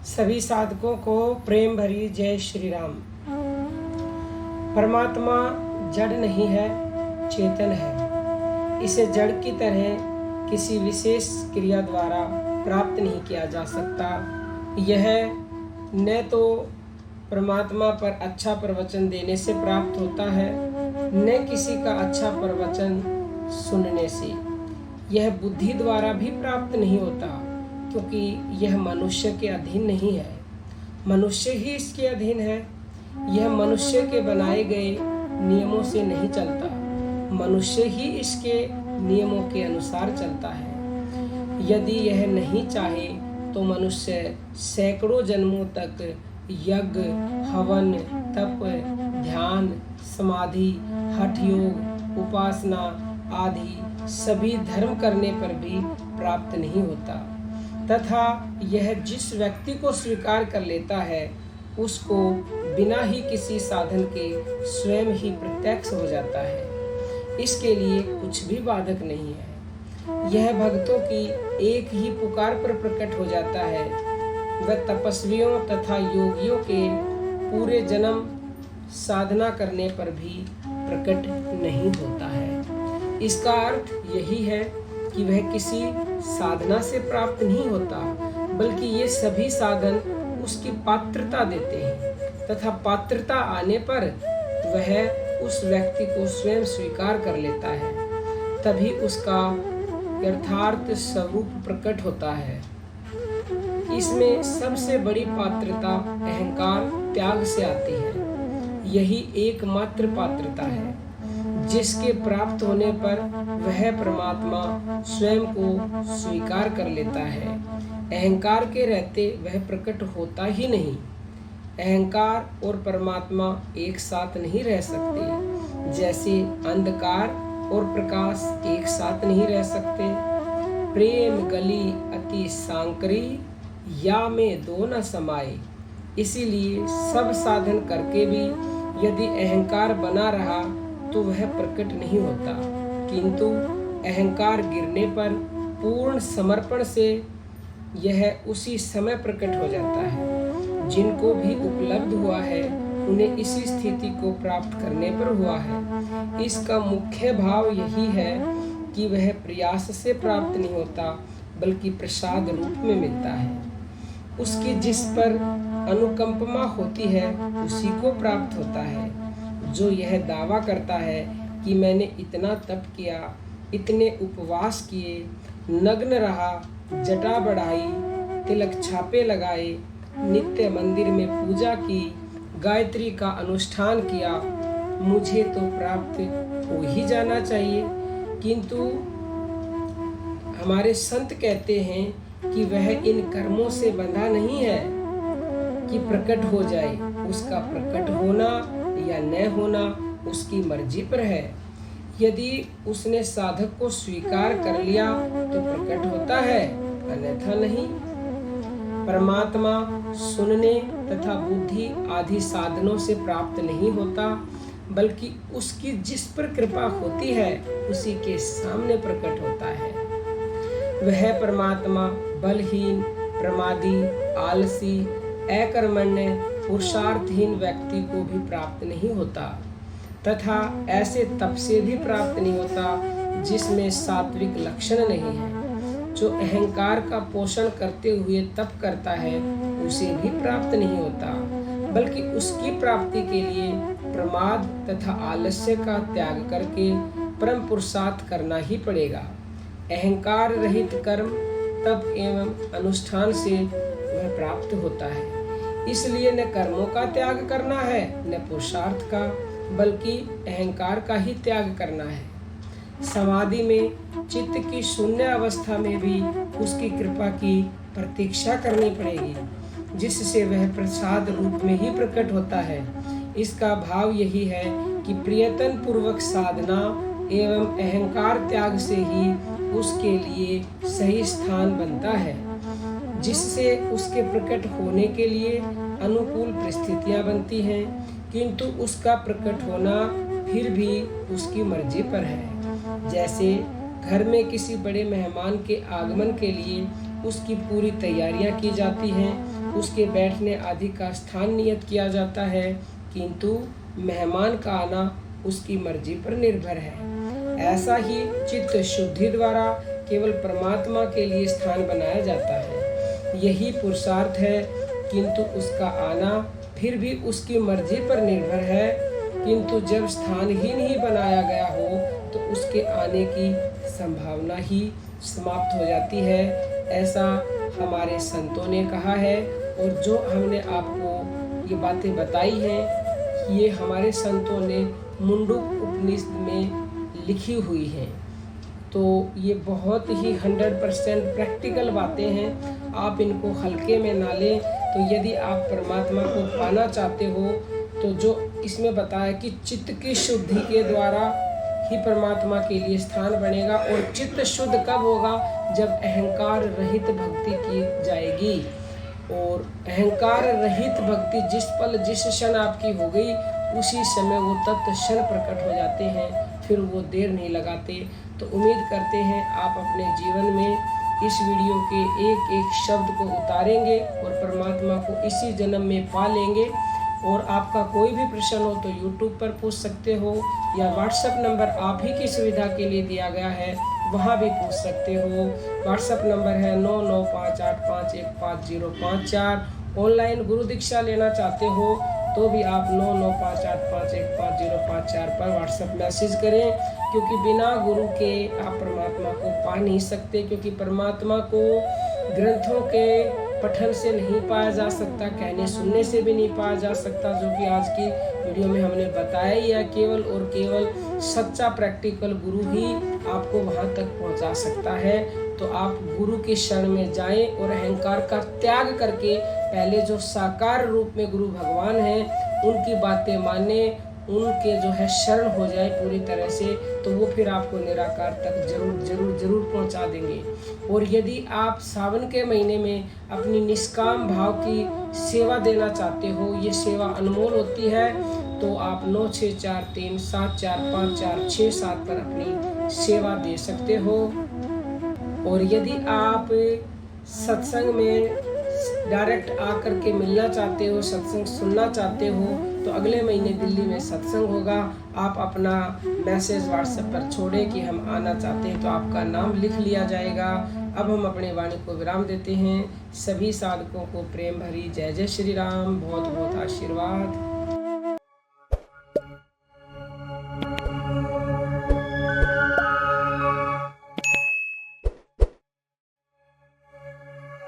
सभी साधकों को प्रेम भरी जय श्री राम। परमात्मा जड़ नहीं है, चेतन है। इसे जड़ की तरह किसी विशेष क्रिया द्वारा प्राप्त नहीं किया जा सकता। यह न तो परमात्मा पर अच्छा प्रवचन देने से प्राप्त होता है, न किसी का अच्छा प्रवचन सुनने से। यह बुद्धि द्वारा भी प्राप्त नहीं होता, क्योंकि यह मनुष्य के अधीन नहीं है। मनुष्य ही इसके अधीन है। यह मनुष्य के बनाए गए नियमों से नहीं चलता। मनुष्य ही इसके नियमों के अनुसार चलता है। यदि यह नहीं चाहे तो मनुष्य सैकड़ों जन्मों तक यज्ञ, हवन, तप, ध्यान, समाधि, हठ योग, उपासना आदि सभी धर्म करने पर भी प्राप्त नहीं होता। तथा यह जिस व्यक्ति को स्वीकार कर लेता है, उसको बिना ही किसी साधन के स्वयं ही प्रत्यक्ष हो जाता है। इसके लिए कुछ भी बाधक नहीं है। यह भक्तों की एक ही पुकार पर प्रकट हो जाता है। वह तपस्वियों तथा योगियों के पूरे जन्म साधना करने पर भी प्रकट नहीं होता है। इसका अर्थ यही है कि वह किसी साधना से प्राप्त नहीं होता, बल्कि ये सभी साधन उसकी पात्रता देते हैं, तथा पात्रता आने पर वह उस व्यक्ति को स्वयं स्वीकार कर लेता है। तभी उसका यथार्थ स्वरूप प्रकट होता है। इसमें सबसे बड़ी पात्रता अहंकार त्याग से आती है। यही एकमात्र पात्रता है जिसके प्राप्त होने पर वह परमात्मा स्वयं को स्वीकार कर लेता है। अहंकार के रहते वह प्रकट होता ही नहीं। अहंकार और परमात्मा एक साथ नहीं रह सकते, जैसे अंधकार और प्रकाश एक साथ नहीं रह सकते। प्रेम गली अति सांकरी, या में दो न समाये। इसीलिए सब साधन करके भी यदि अहंकार बना रहा तो वह प्रकट नहीं होता, किंतु अहंकार गिरने पर पूर्ण समर्पण से यह उसी समय प्रकट हो जाता है। जिनको भी उपलब्ध हुआ है उन्हें इसी स्थिति को प्राप्त करने पर हुआ है। इसका मुख्य भाव यही है कि वह प्रयास से प्राप्त नहीं होता, बल्कि प्रसाद रूप में मिलता है। उसकी जिस पर अनुकंपा होती है उसी को प्राप्त होता है। जो यह दावा करता है कि मैंने इतना तप किया, इतने उपवास किए, नग्न रहा, जटा बढ़ाई, तिलक छापे लगाए, नित्य मंदिर में पूजा की, गायत्री का अनुष्ठान किया, मुझे तो प्राप्त हो ही जाना चाहिए। किंतु हमारे संत कहते हैं कि वह इन कर्मों से बंधा नहीं है कि प्रकट हो जाए। उसका प्रकट होना या न होना उसकी मर्जी पर है। यदि उसने साधक को स्वीकार कर लिया तो प्रकट होता है, अन्यथा नहीं। परमात्मा सुनने तथा बुद्धि आदि साधनों से प्राप्त नहीं होता, बल्कि उसकी जिस पर कृपा होती है उसी के सामने प्रकट होता है। वह परमात्मा बलहीन, प्रमादी, आलसी, अकर्मण्य, पुरुषार्थहीन व्यक्ति को भी प्राप्त नहीं होता, तथा ऐसे तप से भी प्राप्त नहीं होता जिसमें सात्विक लक्षण नहीं है। जो अहंकार का पोषण करते हुए तप करता है उसे भी प्राप्त नहीं होता, बल्कि उसकी प्राप्ति के लिए प्रमाद तथा आलस्य का त्याग करके परम पुरुषार्थ करना ही पड़ेगा। अहंकार रहित कर्म तप एवं अनुष्ठान से वह प्राप्त होता है। इसलिए न कर्मों का त्याग करना है, न पुरुषार्थ का, बल्कि अहंकार का ही त्याग करना है। समाधि में चित्त की शून्य अवस्था में भी उसकी कृपा की प्रतीक्षा करनी पड़ेगी, जिससे वह प्रसाद रूप में ही प्रकट होता है। इसका भाव यही है कि प्रियतन पूर्वक साधना एवं अहंकार त्याग से ही उसके लिए सही स्थान बनता है, जिससे उसके प्रकट होने के लिए अनुकूल परिस्थितियां बनती हैं। किंतु उसका प्रकट होना फिर भी उसकी मर्जी पर है। जैसे घर में किसी बड़े मेहमान के आगमन के लिए उसकी पूरी तैयारियां की जाती हैं, उसके बैठने आदि का स्थान नियत किया जाता है, किंतु मेहमान का आना उसकी मर्जी पर निर्भर है। ऐसा ही चित्त शुद्धि द्वारा केवल परमात्मा के लिए स्थान बनाया जाता है। यही पुरुषार्थ है, किंतु उसका आना फिर भी उसकी मर्जी पर निर्भर है। किंतु जब स्थान ही नहीं बनाया गया हो तो उसके आने की संभावना ही समाप्त हो जाती है। ऐसा हमारे संतों ने कहा है, और जो हमने आपको ये बातें बताई हैं ये हमारे संतों ने मुंडुक उपनिषद में लिखी हुई हैं। तो ये बहुत ही 100% प्रैक्टिकल बातें हैं, आप इनको हल्के में ना लें। तो यदि आप परमात्मा को पाना चाहते हो तो जो इसमें बताया कि चित्त की शुद्धि के द्वारा ही परमात्मा के लिए स्थान बनेगा। और चित्त शुद्ध कब होगा? जब अहंकार रहित भक्ति की जाएगी। और अहंकार रहित भक्ति जिस पल जिस क्षण आपकी हो गई उसी समय वो तत्व क्षण प्रकट हो जाते हैं, फिर वो देर नहीं लगाते। तो उम्मीद करते हैं आप अपने जीवन में इस वीडियो के एक एक शब्द को उतारेंगे और परमात्मा को इसी जन्म में पा लेंगे। और आपका कोई भी प्रश्न हो तो YouTube पर पूछ सकते हो, या WhatsApp नंबर आप ही की सुविधा के लिए दिया गया है, वहाँ भी पूछ सकते हो। WhatsApp नंबर है 9958815054। ऑनलाइन गुरु दीक्षा लेना चाहते हो तो भी आप 9958815054 पर WhatsApp मैसेज करें, क्योंकि बिना गुरु के आप परमात्मा को पा नहीं सकते। क्योंकि परमात्मा को ग्रंथों के पठन से नहीं पाया जा सकता, कहने सुनने से भी नहीं पाया जा सकता, जो कि आज की वीडियो में हमने बताया ही है। केवल और केवल सच्चा प्रैक्टिकल गुरु ही आपको वहां तक पहुंचा सकता है। तो आप गुरु के शरण में जाएं और अहंकार का त्याग करके पहले जो साकार रूप में गुरु भगवान हैं उनकी बातें माने, उनके जो है शरण हो जाए पूरी तरह से, तो वो फिर आपको निराकार तक जरूर जरूर जरूर पहुंचा देंगे। और यदि आप सावन के महीने में अपनी निष्काम भाव की सेवा देना चाहते हो, ये सेवा अनमोल होती है, तो आप 9643745467 पर अपनी सेवा दे सकते हो। और यदि आप सत्संग में डायरेक्ट आकर के मिलना चाहते हो, सत्संग सुनना चाहते हो, तो अगले महीने दिल्ली में सत्संग होगा। आप अपना मैसेज WhatsApp पर छोड़ें कि हम आना चाहते हैं, तो आपका नाम लिख लिया जाएगा। अब हम अपने वाणी को विराम देते हैं। सभी साधकों को प्रेम भरी जय जय श्री राम, बहुत बहुत आशीर्वाद।